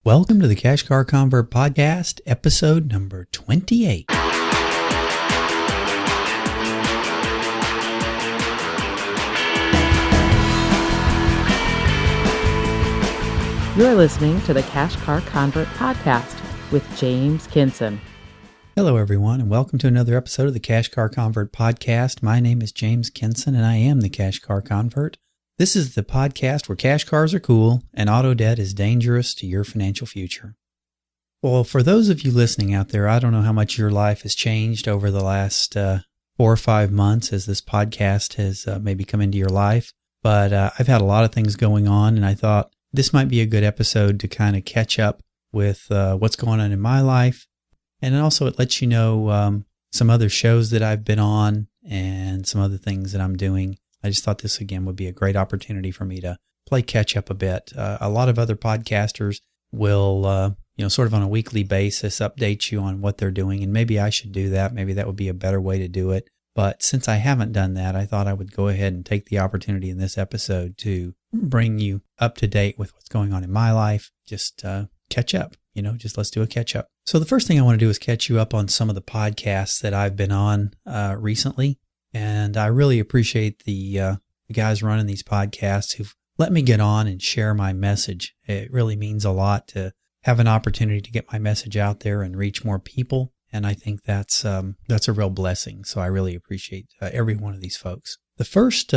Welcome to the Cash Car Convert Podcast, episode number 28. You're listening to the Cash Car Convert Podcast with James Kinson. Hello, everyone, and welcome to another episode of the Cash Car Convert Podcast. My name is James Kinson, and I am the Cash Car Convert. This is the podcast where cash cars are cool and auto debt is dangerous to your financial future. Well, for those of you listening out there, I don't know how much your life has changed over the last 4 or 5 months as this podcast has maybe come into your life, but I've had a lot of things going on, and I thought this might be a good episode to kind of catch up with what's going on in my life, and also it lets you know some other shows that I've been on and some other things that I'm doing. I just thought this, again, would be a great opportunity for me to play catch up a bit. A lot of other podcasters will, sort of on a weekly basis, update you on what they're doing. And maybe I should do that. Maybe that would be a better way to do it. But since I haven't done that, I thought I would go ahead and take the opportunity in this episode to bring you up to date with what's going on in my life. Just catch up, just let's do a catch up. So the first thing I want to do is catch you up on some of the podcasts that I've been on recently. And I really appreciate the guys running these podcasts who've let me get on and share my message. It really means a lot to have an opportunity to get my message out there and reach more people. And I think that's a real blessing. So I really appreciate every one of these folks. The first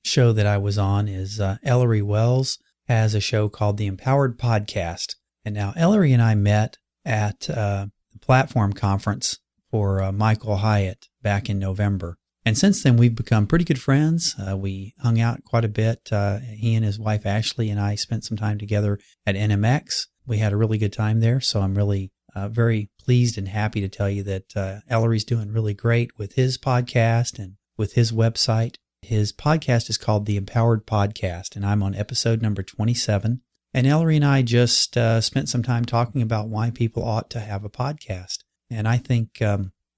show that I was on is Ellery Wells has a show called The Empowered Podcast. And now Ellery and I met at the Platform Conference for Michael Hyatt back in November. And since then, we've become pretty good friends. We hung out quite a bit. He and his wife, Ashley, and I spent some time together at NMX. We had a really good time there. So I'm really very pleased and happy to tell you that Ellery's doing really great with his podcast and with his website. His podcast is called The Empowered Podcast, and I'm on episode number 27. And Ellery and I just spent some time talking about why people ought to have a podcast. And I think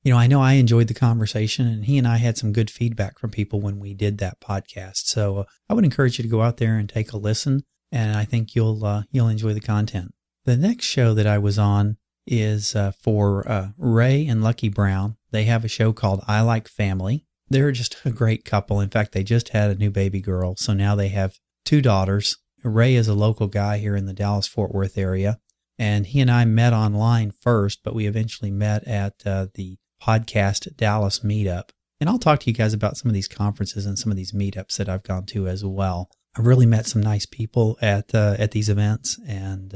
I know I enjoyed the conversation, and he and I had some good feedback from people when we did that podcast. So I would encourage you to go out there and take a listen, and I think you'll enjoy the content. The next show that I was on is for Ray and Lucky Brown. They have a show called I Like Family. They're just a great couple. In fact, they just had a new baby girl, so now they have 2 daughters. Ray is a local guy here in the Dallas-Fort Worth area, and he and I met online first, but we eventually met at the Podcast Dallas meetup. And I'll talk to you guys about some of these conferences and some of these meetups that I've gone to as well. I've really met some nice people at these events, and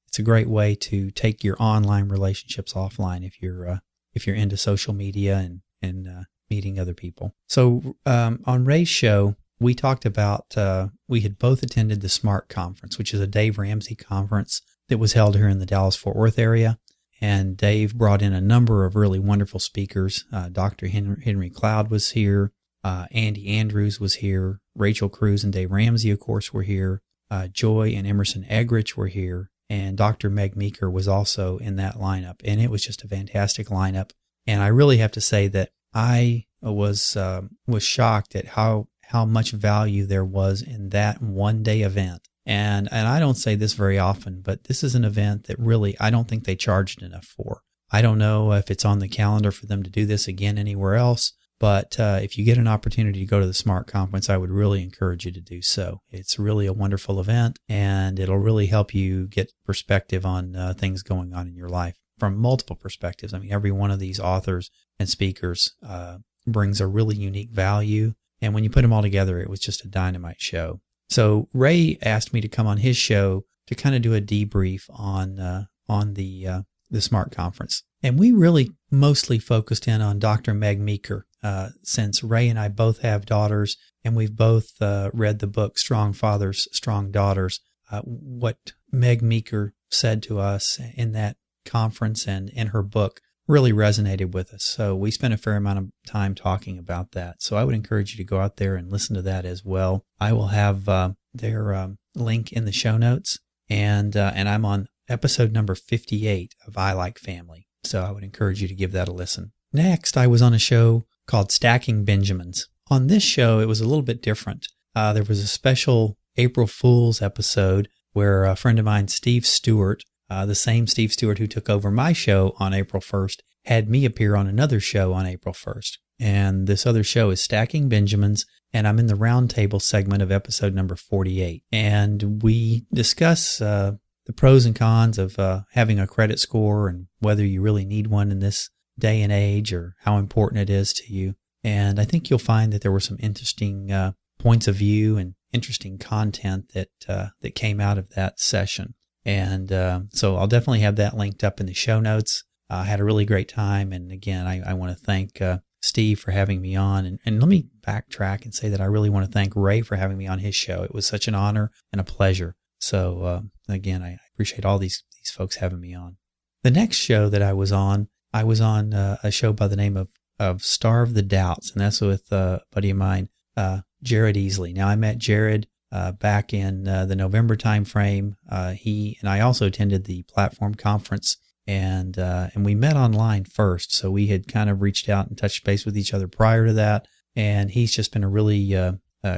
it's a great way to take your online relationships offline if you're into social media and meeting other people. So on Ray's show, we talked about we had both attended the SMART conference, which is a Dave Ramsey conference that was held here in the Dallas-Fort Worth area. And Dave brought in a number of really wonderful speakers. Dr. Henry Cloud was here. Andy Andrews was here. Rachel Cruz and Dave Ramsey, of course, were here. Joy and Emerson Egrich were here. And Dr. Meg Meeker was also in that lineup. And it was just a fantastic lineup. And I really have to say that I was shocked at how much value there was in that one-day event. And I don't say this very often, but this is an event that really I don't think they charged enough for. I don't know if it's on the calendar for them to do this again anywhere else, but if you get an opportunity to go to the SMART conference, I would really encourage you to do so. It's really a wonderful event, and it'll really help you get perspective on things going on in your life from multiple perspectives. I mean, every one of these authors and speakers brings a really unique value, and when you put them all together, it was just a dynamite show. So Ray asked me to come on his show to kind of do a debrief on the SMART conference. And we really mostly focused in on Dr. Meg Meeker, since Ray and I both have daughters, and we've both read the book Strong Fathers, Strong Daughters. What Meg Meeker said to us in that conference and in her book really resonated with us. So we spent a fair amount of time talking about that. So I would encourage you to go out there and listen to that as well. I will have their link in the show notes, and I'm on episode number 58 of I Like Family. So I would encourage you to give that a listen. Next, I was on a show called Stacking Benjamins. On this show, it was a little bit different. There was a special April Fool's episode where a friend of mine, Steve Stewart, The same Steve Stewart who took over my show on April 1st had me appear on another show on April 1st. And this other show is Stacking Benjamins, and I'm in the roundtable segment of episode number 48. And we discuss the pros and cons of having a credit score and whether you really need one in this day and age or how important it is to you. And I think you'll find that there were some interesting points of view and interesting content that came out of that session. And so I'll definitely have that linked up in the show notes. I had a really great time. And again, I want to thank Steve for having me on. And let me backtrack and say that I really want to thank Ray for having me on his show. It was such an honor and a pleasure. So again, I appreciate all these folks having me on. The next show that I was on a show by the name of Starve the Doubts, and that's with a buddy of mine, Jared Easley. Now, I met Jared back in the November timeframe. He and I also attended the platform conference, and we met online first. So we had kind of reached out and touched base with each other prior to that. And he's just been a really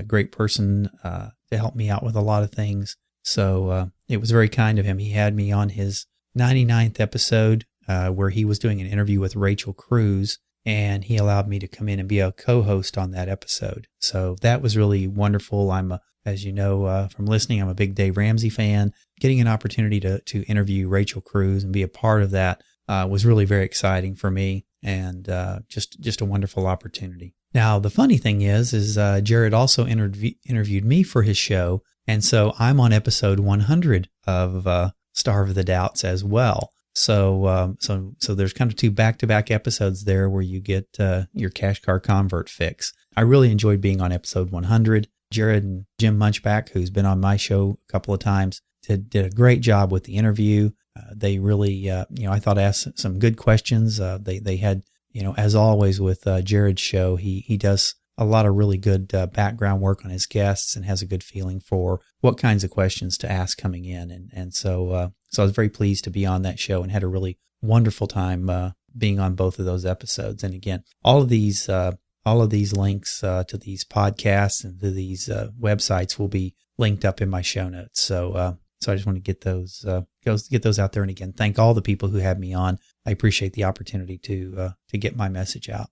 great person to help me out with a lot of things. So it was very kind of him. He had me on his 99th episode where he was doing an interview with Rachel Cruz, and he allowed me to come in and be a co-host on that episode. So that was really wonderful. As you know from listening, I'm a big Dave Ramsey fan. Getting an opportunity to interview Rachel Cruz and be a part of that was really very exciting for me, and just a wonderful opportunity. Now, the funny thing is Jared also interviewed me for his show, and so I'm on episode 100 of Starve the Doubts as well. So there's kind of two back-to-back episodes there where you get your Cash Car Convert fix. I really enjoyed being on episode 100. Jared and Jim Munchback, who's been on my show a couple of times, did a great job with the interview. They really, I thought asked some good questions. They had, as always with Jared's show, he does a lot of really good background work on his guests and has a good feeling for what kinds of questions to ask coming in. And so I was very pleased to be on that show and had a really wonderful time being on both of those episodes. And again, all of these links to these podcasts and to these websites will be linked up in my show notes. So I just want to get those out there. And again, thank all the people who had me on. I appreciate the opportunity to get my message out.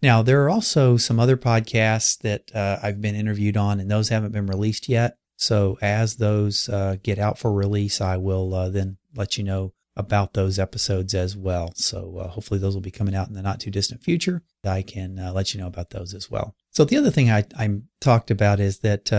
Now, there are also some other podcasts that I've been interviewed on, and those haven't been released yet. So as those get out for release, I will then let you know about those episodes as well. So hopefully those will be coming out in the not too distant future. I can let you know about those as well. So the other thing I talked about is that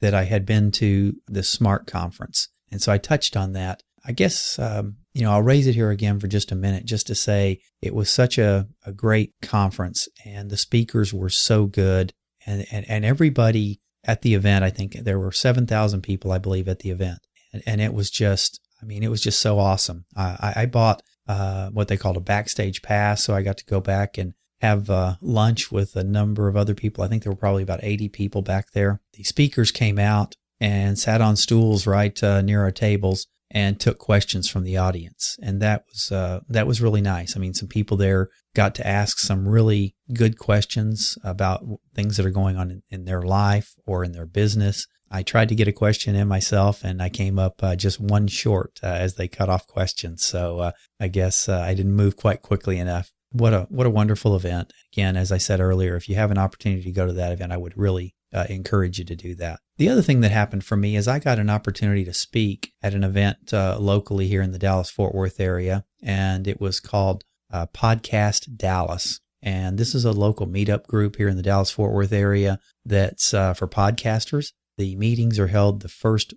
I had been to the SMART conference. And so I touched on that. I guess, I'll raise it here again for just a minute, just to say it was such a great conference, and the speakers were so good, and everybody at the event, I think there were 7,000 people, I believe, at the event. And it was just, it was just so awesome. I bought what they called a backstage pass, so I got to go back and have lunch with a number of other people. I think there were probably about 80 people back there. The speakers came out and sat on stools right near our tables and took questions from the audience. And that was really nice. Some people there got to ask some really good questions about things that are going on in their life or in their business. I tried to get a question in myself, and I came up just one short as they cut off questions. So I guess I didn't move quite quickly enough. What a wonderful event. Again, as I said earlier, if you have an opportunity to go to that event, I would really encourage you to do that. The other thing that happened for me is I got an opportunity to speak at an event locally here in the Dallas-Fort Worth area, and it was called Podcast Dallas. And this is a local meetup group here in the Dallas-Fort Worth area that's for podcasters. The meetings are held the first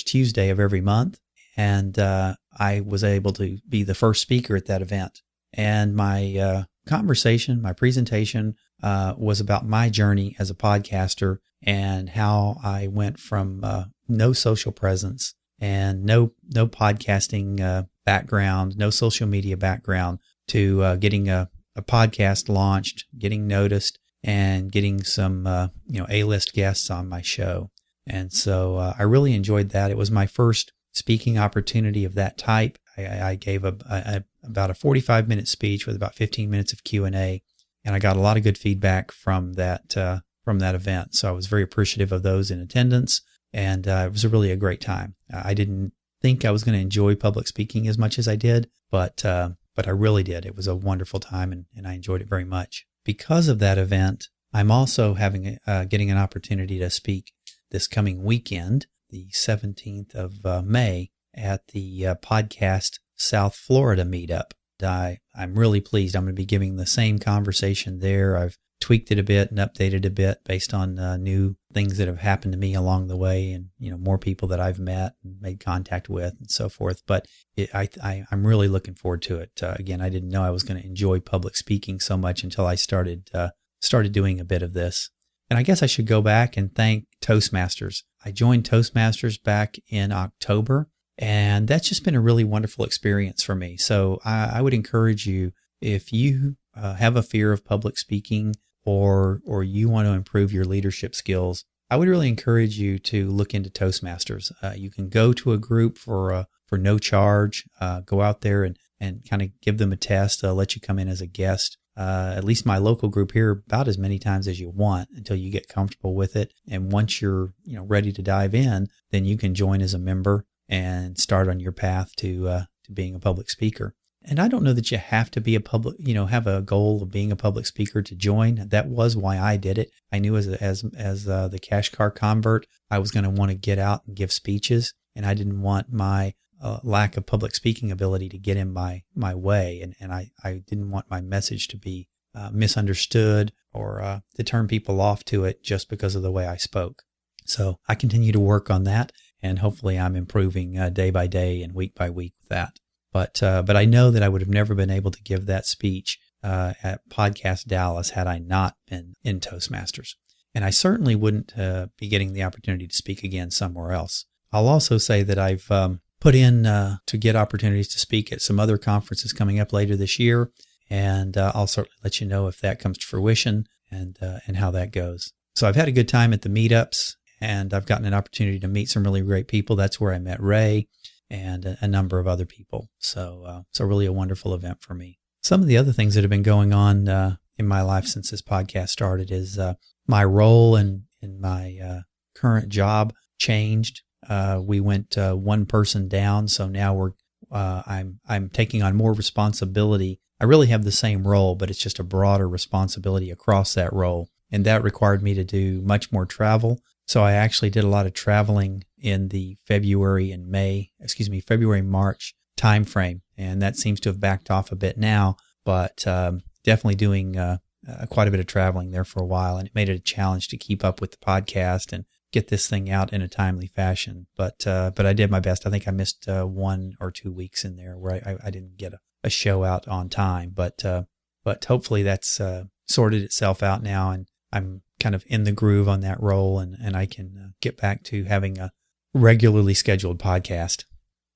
Tuesday of every month. And I was able to be the first speaker at that event. And my my presentation was about my journey as a podcaster and how I went from no social presence and no podcasting background, no social media background, to getting a podcast launched, getting noticed, and getting some A-list guests on my show. And so I really enjoyed that. It was my first speaking opportunity of that type. I gave about a 45-minute speech with about 15 minutes of Q&A, and I got a lot of good feedback from that event. So I was very appreciative of those in attendance, and it was really a great time. I didn't think I was going to enjoy public speaking as much as I did, but I really did. It was a wonderful time, and I enjoyed it very much. Because of that event, I'm also getting an opportunity to speak this coming weekend, the 17th of May, at the podcast South Florida meetup. I'm really pleased. I'm going to be giving the same conversation there. I've tweaked it a bit and updated a bit based on new things that have happened to me along the way, and more people that I've met and made contact with and so forth. But I'm really looking forward to it. Again, I didn't know I was going to enjoy public speaking so much until I started doing a bit of this. And I guess I should go back and thank Toastmasters. I joined Toastmasters back in October, and that's just been a really wonderful experience for me. So I would encourage you, if you have a fear of public speaking, or you want to improve your leadership skills, I would really encourage you to look into Toastmasters. You can go to a group for no charge. Go out there and kind of give them a test. They'll let you come in as a guest. At least my local group here, about as many times as you want until you get comfortable with it. And once you're ready to dive in, then you can join as a member and start on your path to being a public speaker. And I don't know that you have to be have a goal of being a public speaker to join. That was why I did it. I knew as the cash car convert, I was going to want to get out and give speeches, and I didn't want my lack of public speaking ability to get in my way. And I didn't want my message to be misunderstood or to turn people off to it just because of the way I spoke. So I continue to work on that, and hopefully I'm improving day by day and week by week with that. But I know that I would have never been able to give that speech at Podcast Dallas had I not been in Toastmasters. And I certainly wouldn't be getting the opportunity to speak again somewhere else. I'll also say that I've put in to get opportunities to speak at some other conferences coming up later this year, and I'll certainly let you know if that comes to fruition and how that goes. So I've had a good time at the meetups, and I've gotten an opportunity to meet some really great people. That's where I met Ray and a number of other people. So really a wonderful event for me. Some of the other things that have been going on in my life since this podcast started is my role in my current job changed. We went one person down, so now I'm taking on more responsibility. I really have the same role, but it's just a broader responsibility across that role, and that required me to do much more travel. So I actually did a lot of traveling in the February-March timeframe, and that seems to have backed off a bit now, but definitely doing quite a bit of traveling there for a while, and it made it a challenge to keep up with the podcast and get this thing out in a timely fashion. But I did my best. I think I missed 1 or 2 weeks in there where I didn't get a show out on time, but hopefully that's sorted itself out now, and I'm kind of in the groove on that role, and I can get back to having a regularly scheduled podcast.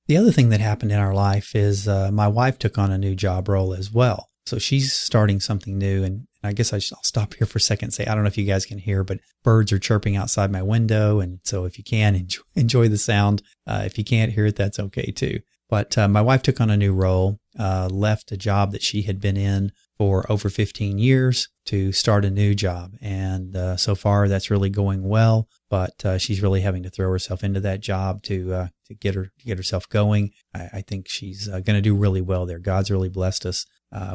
The other thing that happened in our life is my wife took on a new job role as well. So she's starting something new, and I guess I'll stop here for a second and say, I don't know if you guys can hear, but birds are chirping outside my window, and so if you can, enjoy the sound. If you can't hear it, that's okay too. But my wife took on a new role, left a job that she had been in for over 15 years to start a new job. And so far, that's really going well, but she's really having to throw herself into that job to get herself going. I think she's going to do really well there. God's really blessed us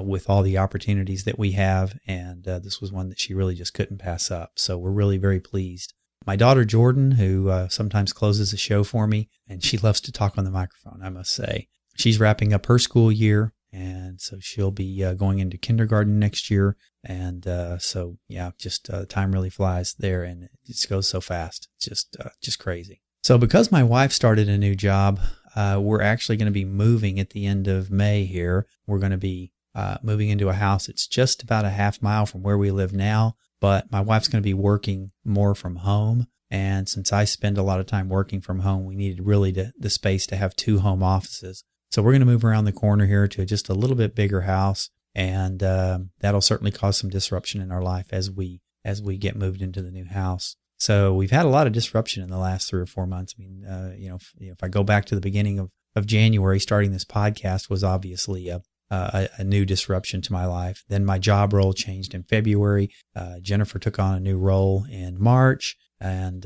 with all the opportunities that we have, and this was one that she really just couldn't pass up. So we're really very pleased. My daughter Jordan, who sometimes closes the show for me, and she loves to talk on the microphone, I must say. She's wrapping up her school year, and so she'll be going into kindergarten next year. And so, yeah, just time really flies there, and it just goes so fast. It's just crazy. So because my wife started a new job, we're actually going to be moving at the end of May here. We're going to be moving into a house. It's just about a half mile from where we live now, but my wife's going to be working more from home. And since I spend a lot of time working from home, we needed really the space to have 2 home offices. So we're going to move around the corner here to just a little bit bigger house, and that'll certainly cause some disruption in our life as we get moved into the new house. So we've had a lot of disruption in the last 3 or 4 months. I mean, if I go back to the beginning of January, starting this podcast was obviously a new disruption to my life. Then my job role changed in February. Jennifer took on a new role in March. And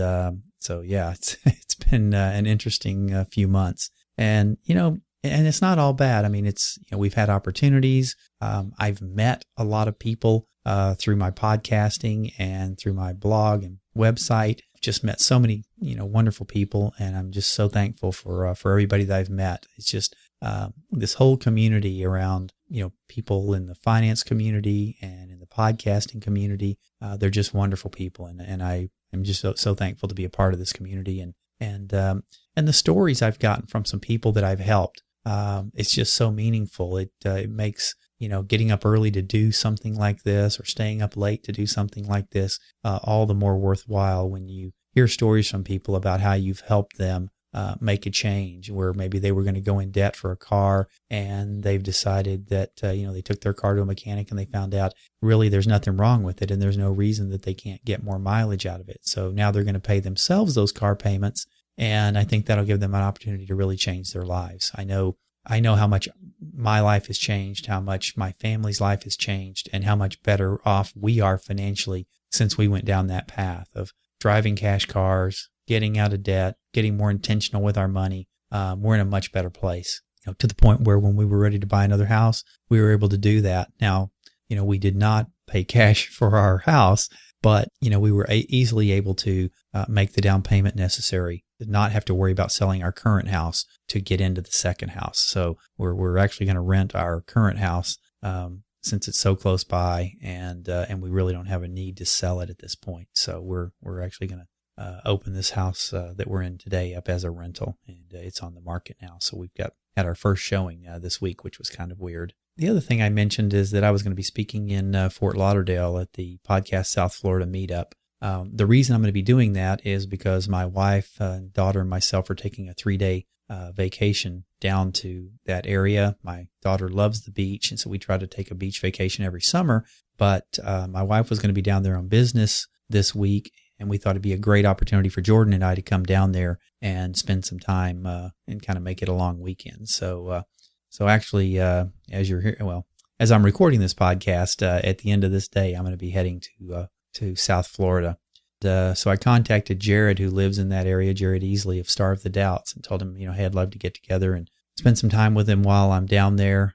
so, yeah, it's been an interesting few months. And, and it's not all bad. I mean, it's, we've had opportunities. I've met a lot of people through my podcasting and through my blog and website. Just met so many, wonderful people, and I'm just so thankful for everybody that I've met. It's just this whole community around, people in the finance community and in the podcasting community. They're just wonderful people, and I am just so thankful to be a part of this community, and the stories I've gotten from some people that I've helped. It's just so meaningful. It makes, getting up early to do something like this or staying up late to do something like this, all the more worthwhile when you hear stories from people about how you've helped them make a change, where maybe they were going to go in debt for a car and they've decided that, they took their car to a mechanic and they found out really there's nothing wrong with it and there's no reason that they can't get more mileage out of it. So now they're going to pay themselves those car payments. And I think that'll give them an opportunity to really change their lives. I know how much my life has changed, how much my family's life has changed, and how much better off we are financially since we went down that path of driving cash cars, getting out of debt, getting more intentional with our money. We're in a much better place, to the point where when we were ready to buy another house, we were able to do that. Now, we did not pay cash for our house, but, we were easily able to make the down payment necessary, to not have to worry about selling our current house to get into the second house. So we're actually going to rent our current house since it's so close by, and we really don't have a need to sell it at this point. So we're actually going to open this house that we're in today up as a rental, and it's on the market now. So we've had our first showing this week, which was kind of weird. The other thing I mentioned is that I was going to be speaking in Fort Lauderdale at the Podcast South Florida meetup. The reason I'm going to be doing that is because my wife, daughter, and myself are taking a 3-day vacation down to that area. My daughter loves the beach, and so we try to take a beach vacation every summer. But my wife was going to be down there on business this week, and we thought it'd be a great opportunity for Jordan and I to come down there and spend some time and kind of make it a long weekend. So actually, as you're here, as I'm recording this podcast, at the end of this day, I'm going to be heading to South Florida. So I contacted Jared, who lives in that area, Jared Easley of Star of the Doubts, and told him, hey, I'd love to get together and spend some time with him while I'm down there.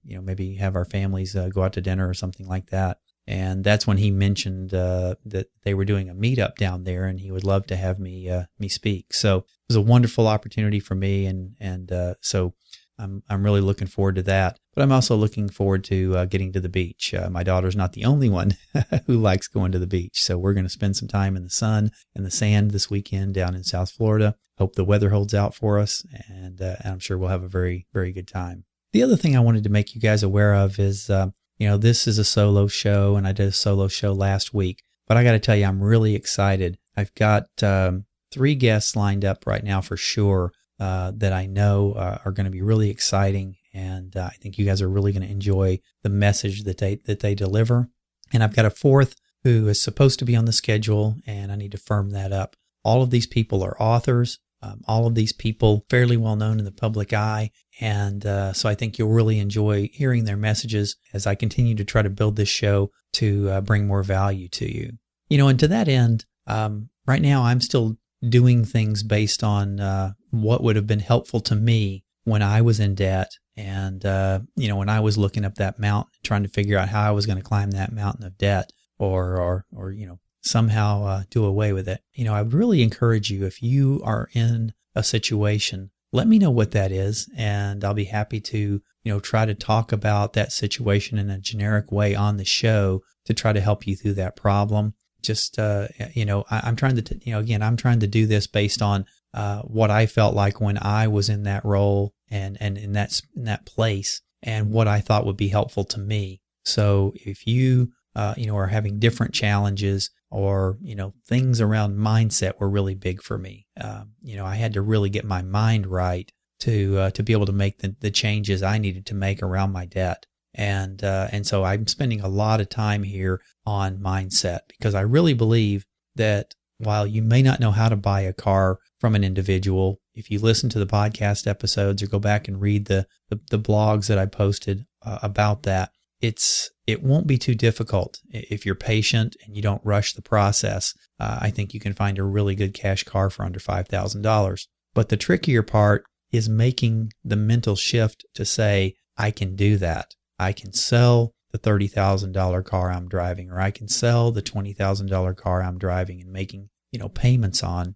Maybe have our families go out to dinner or something like that. And that's when he mentioned that they were doing a meetup down there, and he would love to have me speak. So it was a wonderful opportunity for me, and so I'm really looking forward to that. But I'm also looking forward to getting to the beach. My daughter's not the only one who likes going to the beach, so we're going to spend some time in the sun and the sand this weekend down in South Florida. Hope the weather holds out for us, and I'm sure we'll have a very, very good time. The other thing I wanted to make you guys aware of is, this is a solo show, and I did a solo show last week. But I got to tell you, I'm really excited. I've got 3 guests lined up right now for sure that I know are going to be really exciting, and I think you guys are really going to enjoy the message that they deliver. And I've got a 4th who is supposed to be on the schedule, and I need to firm that up. All of these people are authors. All of these people fairly well known in the public eye, and so I think you'll really enjoy hearing their messages as I continue to try to build this show to bring more value to you. And to that end, right now I'm still doing things based on what would have been helpful to me when I was in debt, and when I was looking up that mountain, trying to figure out how I was going to climb that mountain of debt, or somehow do away with it. I would really encourage you, if you are in a situation, let me know what that is, and I'll be happy to, try to talk about that situation in a generic way on the show to try to help you through that problem. Just, I'm trying to, I'm trying to do this based on what I felt like when I was in that role and in that place, and what I thought would be helpful to me. So if you, are having different challenges, or, things around mindset were really big for me. I had to really get my mind right to be able to make the changes I needed to make around my debt. And so I'm spending a lot of time here on mindset, because I really believe that while you may not know how to buy a car from an individual, if you listen to the podcast episodes or go back and read the blogs that I posted about that, it won't be too difficult if you're patient and you don't rush the process. I think you can find a really good cash car for under $5,000. But the trickier part is making the mental shift to say, I can do that. I can sell the $30,000 car I'm driving, or I can sell the $20,000 car I'm driving and making, payments on,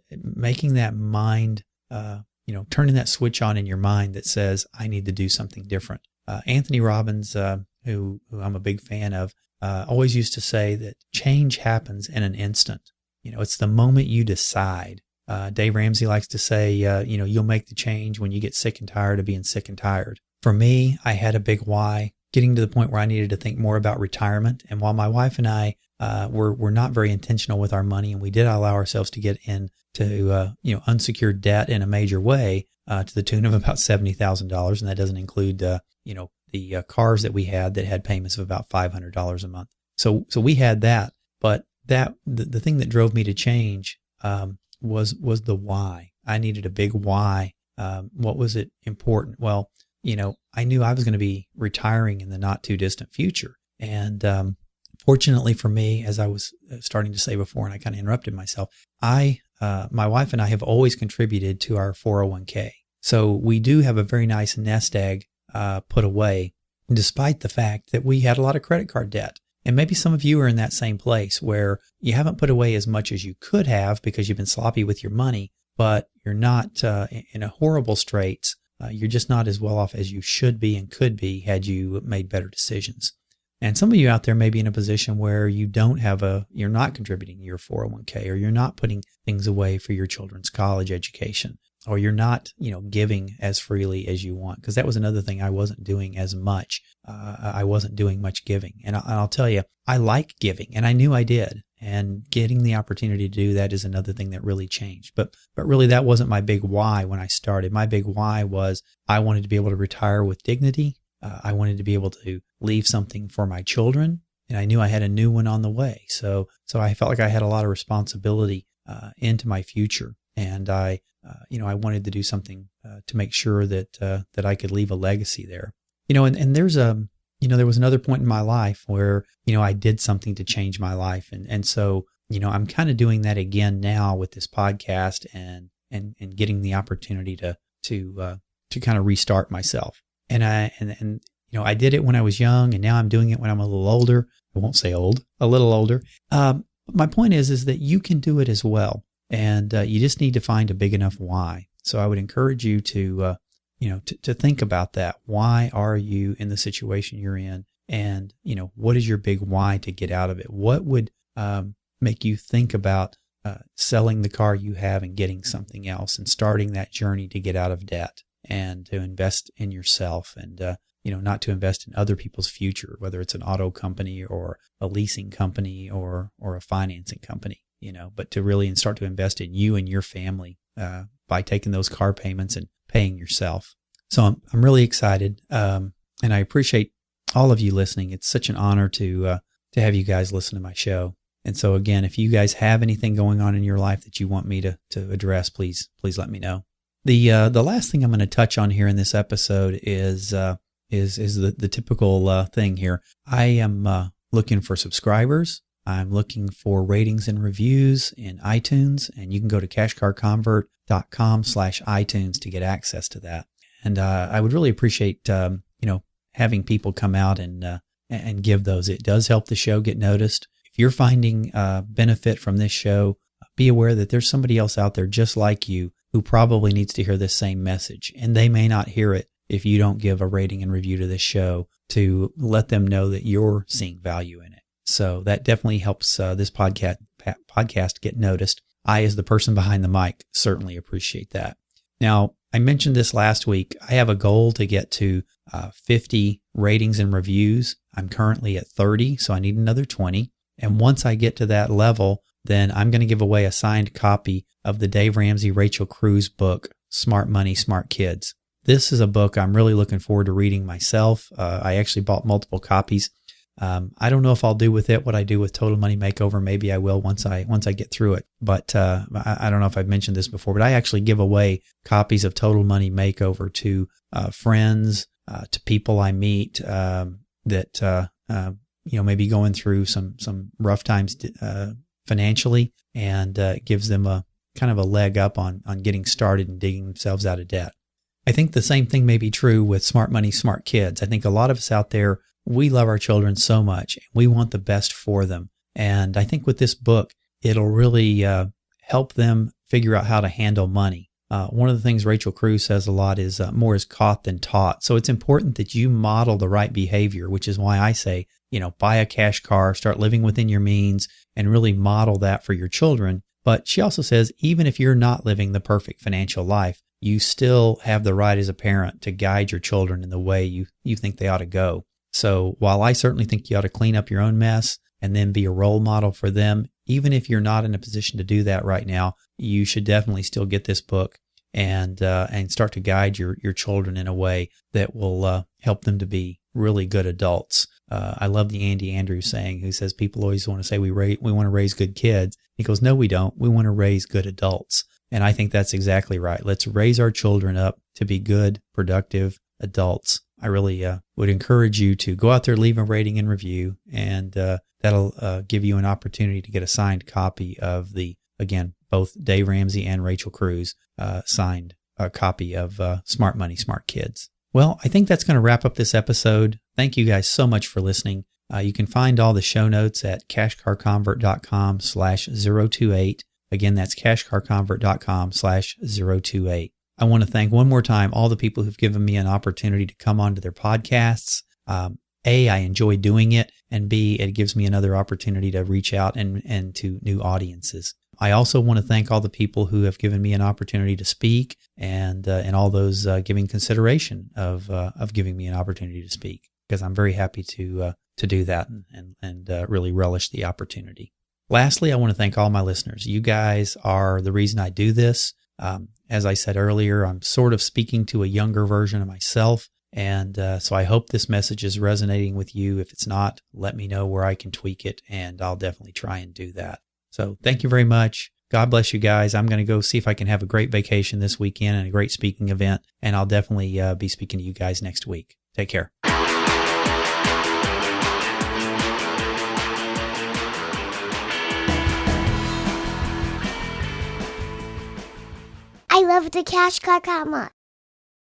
making that mind, turning that switch on in your mind that says, I need to do something different. Anthony Robbins, who I'm a big fan of, always used to say that change happens in an instant. It's the moment you decide. Dave Ramsey likes to say, you'll make the change when you get sick and tired of being sick and tired. For me, I had a big why, getting to the point where I needed to think more about retirement. And while my wife and I were not very intentional with our money, and we did allow ourselves to get into unsecured debt in a major way to the tune of about $70,000, and that doesn't include the cars that we had that had payments of about $500 a month. So we had that, but the thing that drove me to change was the why. I needed a big why. What was it important? Well, I knew I was going to be retiring in the not too distant future. And fortunately for me, as I was starting to say before, and I kind of interrupted myself, my wife and I have always contributed to our 401k. So we do have a very nice nest egg put away, despite the fact that we had a lot of credit card debt. And maybe some of you are in that same place where you haven't put away as much as you could have because you've been sloppy with your money, but you're not in a horrible straits. You're just not as well off as you should be and could be had you made better decisions. And some of you out there may be in a position where you you're not contributing to your 401k, or you're not putting things away for your children's college education, or you're not, giving as freely as you want. Because that was another thing I wasn't doing as much. I wasn't doing much giving. And I'll tell you, I like giving, and I knew I did. And getting the opportunity to do that is another thing that really changed. But really, that wasn't my big why when I started. My big why was I wanted to be able to retire with dignity. I wanted to be able to leave something for my children, and I knew I had a new one on the way. So I felt like I had a lot of responsibility into my future, and I wanted to do something to make sure that I could leave a legacy there. And there's there was another point in my life where I did something to change my life, and so I'm kind of doing that again now with this podcast and getting the opportunity to kind of restart myself. And I did it when I was young, and now I'm doing it when I'm a little older. I won't say old, a little older. My point is that you can do it as well. And you just need to find a big enough why. So I would encourage you to think about that. Why are you in the situation you're in? And, what is your big why to get out of it? What would make you think about selling the car you have and getting something else and starting that journey to get out of debt and to invest in yourself and, not to invest in other people's future, whether it's an auto company or a leasing company or a financing company, but to really start to invest in you and your family by taking those car payments and paying yourself. So I'm really excited, and I appreciate all of you listening. It's such an honor to have you guys listen to my show. And so again, if you guys have anything going on in your life that you want me to address, please let me know. The last thing I'm going to touch on here in this episode is the typical thing here. I am looking for subscribers. I'm looking for ratings and reviews in iTunes, and you can go to cashcarconvert.com/iTunes to get access to that. And I would really appreciate having people come out and give those. It does help the show get noticed. If you're finding benefit from this show, be aware that there's somebody else out there just like you who probably needs to hear this same message, and they may not hear it if you don't give a rating and review to this show to let them know that you're seeing value in it. So that definitely helps this podcast get noticed. I, as the person behind the mic, certainly appreciate that. Now, I mentioned this last week. I have a goal to get to 50 ratings and reviews. I'm currently at 30, so I need another 20. And once I get to that level, then I'm going to give away a signed copy of the Dave Ramsey, Rachel Cruz book, Smart Money, Smart Kids. This is a book I'm really looking forward to reading myself. I actually bought multiple copies. I don't know if I'll do with it what I do with Total Money Makeover. Maybe I will once I get through it. But I don't know if I've mentioned this before, but I actually give away copies of Total Money Makeover to friends, to people I meet that maybe going through some rough times financially, and gives them a kind of a leg up on getting started and digging themselves out of debt. I think the same thing may be true with Smart Money, Smart Kids. I think a lot of us out there, we love our children so much. We want the best for them. And I think with this book, it'll really help them figure out how to handle money. One of the things Rachel Cruz says a lot is more is caught than taught. So it's important that you model the right behavior, which is why I say, buy a cash car, start living within your means, and really model that for your children. But she also says, even if you're not living the perfect financial life, you still have the right as a parent to guide your children in the way you think they ought to go. So while I certainly think you ought to clean up your own mess and then be a role model for them, even if you're not in a position to do that right now, you should definitely still get this book and start to guide your children in a way that will help them to be really good adults. I love the Andy Andrews saying, who says people always want to say we want to raise good kids. He goes, no, we don't. We want to raise good adults. And I think that's exactly right. Let's raise our children up to be good, productive adults. I really would encourage you to go out there, leave a rating and review, and that'll give you an opportunity to get a signed copy of again, both Dave Ramsey and Rachel Cruz signed a copy of Smart Money, Smart Kids. Well, I think that's going to wrap up this episode. Thank you guys so much for listening. You can find all the show notes at cashcarconvert.com/028. Again, that's cashcarconvert.com/028. I want to thank one more time all the people who've given me an opportunity to come onto their podcasts. A, I enjoy doing it, and B, it gives me another opportunity to reach out and to new audiences. I also want to thank all the people who have given me an opportunity to speak and all those giving consideration of giving me an opportunity to speak, because I'm very happy to do that and really relish the opportunity. Lastly, I want to thank all my listeners. You guys are the reason I do this. As I said earlier, I'm sort of speaking to a younger version of myself. And so I hope this message is resonating with you. If it's not, let me know where I can tweak it, and I'll definitely try and do that. So thank you very much. God bless you guys. I'm going to go see if I can have a great vacation this weekend and a great speaking event, and I'll definitely be speaking to you guys next week. Take care. I love the Cash Car Comma.